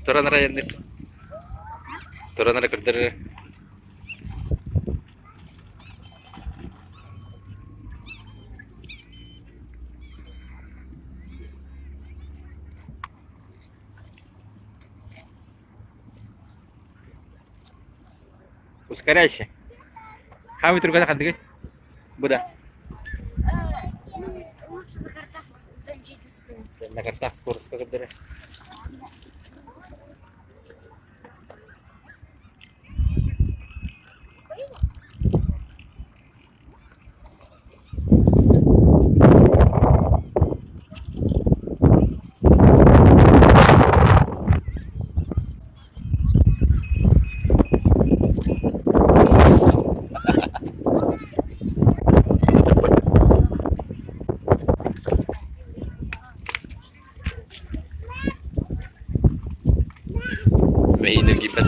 Turun raya nih. Turun raya kerja. Ускоряйся. Хами другая хандыгы. Буда. На картах скорость как дыра. May nagipat.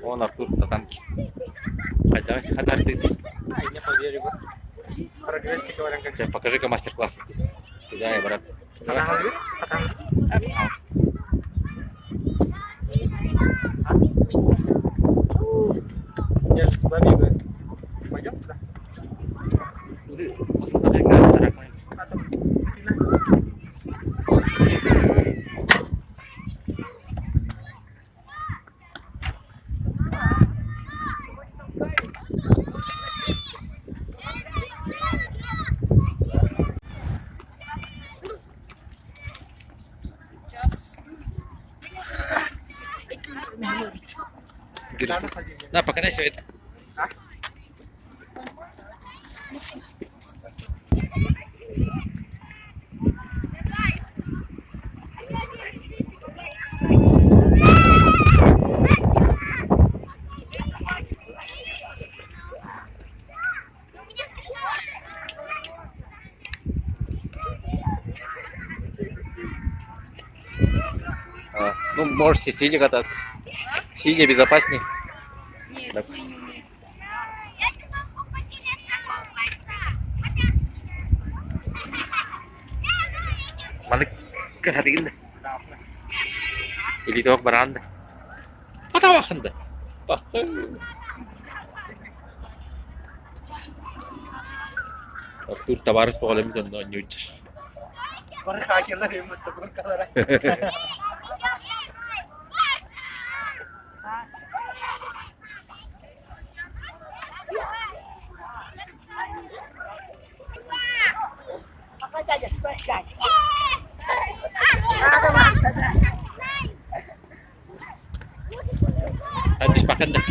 Он Артур на танке. Хотя ты. Не поверю. Прогрессия говорят, как Сейчас покажи-ка мастер-класс. Сюда и обратно. я же туда бегаю. Пойдем туда? На, покатайся. Это. Ну, можете сидя кататься. Сидя безопаснее. Нет, Так. я не умею. Mana kehatiin dah. Ili tawak baranda. Patawakan dah. Artur Tavares po alam ito no news. Parang kakila rin mo ito. Kung kalaray. Habis makan dah.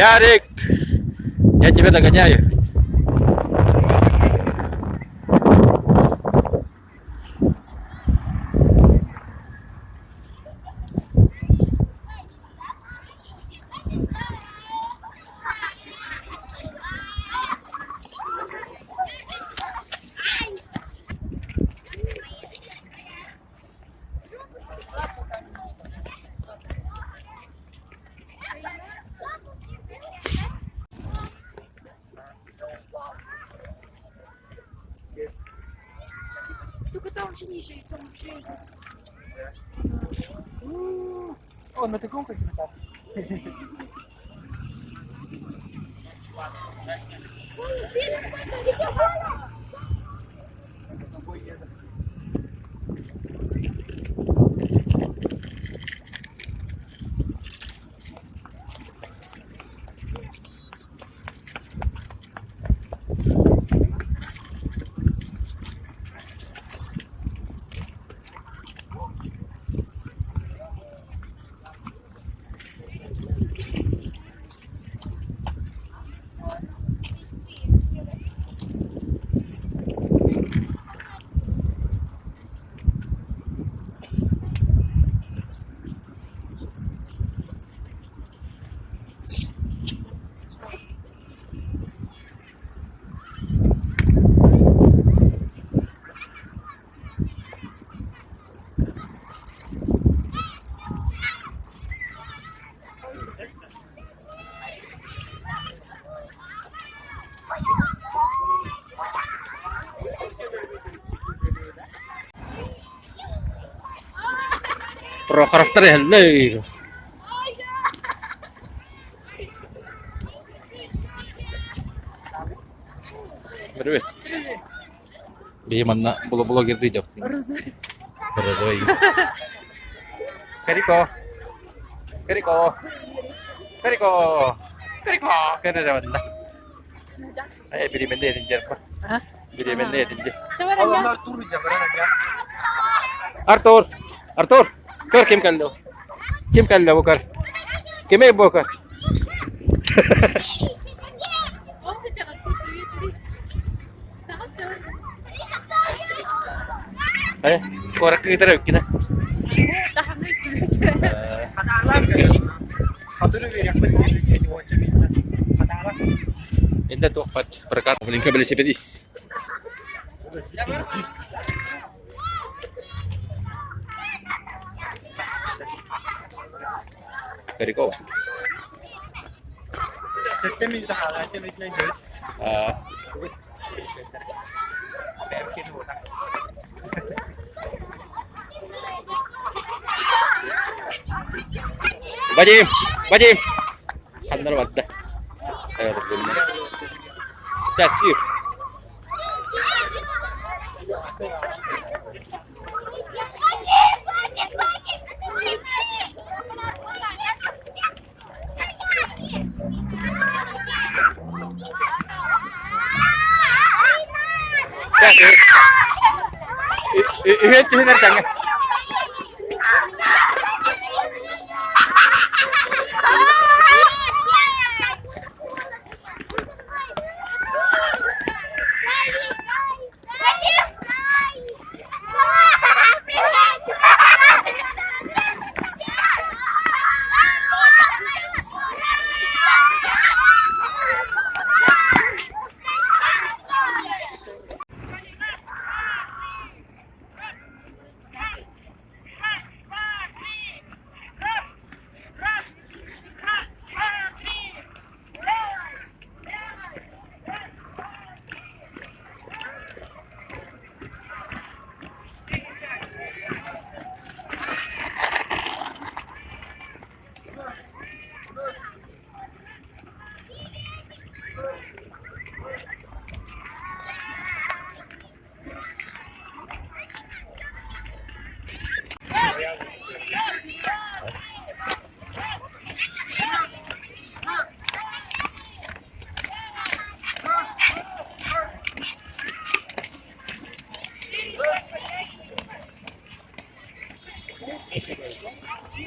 Ярик, я тебя догоняю. только там ниже, и там приезжает. О, на таком как на карте. Про характери гелей. Привіт. Бігеман на було блогер дидяв. Розовий. Керіко. Керіко. Керіко. Керіко. Керіко. Ay, biri bende edince apa? Biri bende edince. Allah Artur jabaran aja. Arthur, Arthur, कर किम कर लो, वो कर, किम वो कर. Eh, korak kita dah kita. Ada alam kan? Atur biar aku di sini wajib kita. Ada alam. Indah tu pat perkat paling kebeli sepedis. Keriko. Sette minit hala, sette minit नहीं जज. पैर के होता. Bajim, bajim. Andar wadda. Ayo betul. Casir. Casir. Itu benar jangan.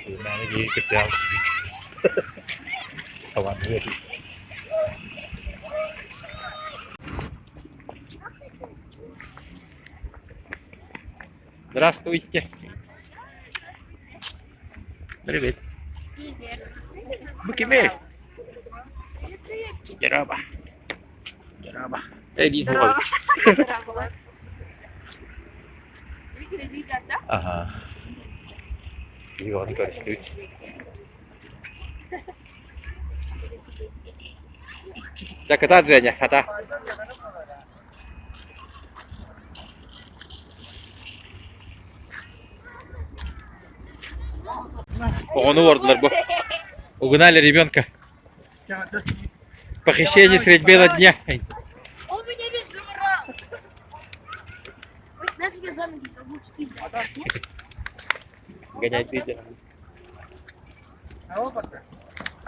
Lagi kecil. Kawan gue. Здравствуйте. Привет. Букиме. Здорово. Здорово. Иди гуляй. Ага. Его не користуюсь. Так, это Женя, это. Onu vurdular bu. Угнали ребенка. Похищение средь бела дня. Он меня весь заморал. Нафиг я за ноги заблочь ты. Гоняет видео.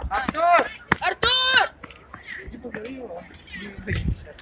Артур! Артур! Иди позови его, он с ним выйдет сейчас.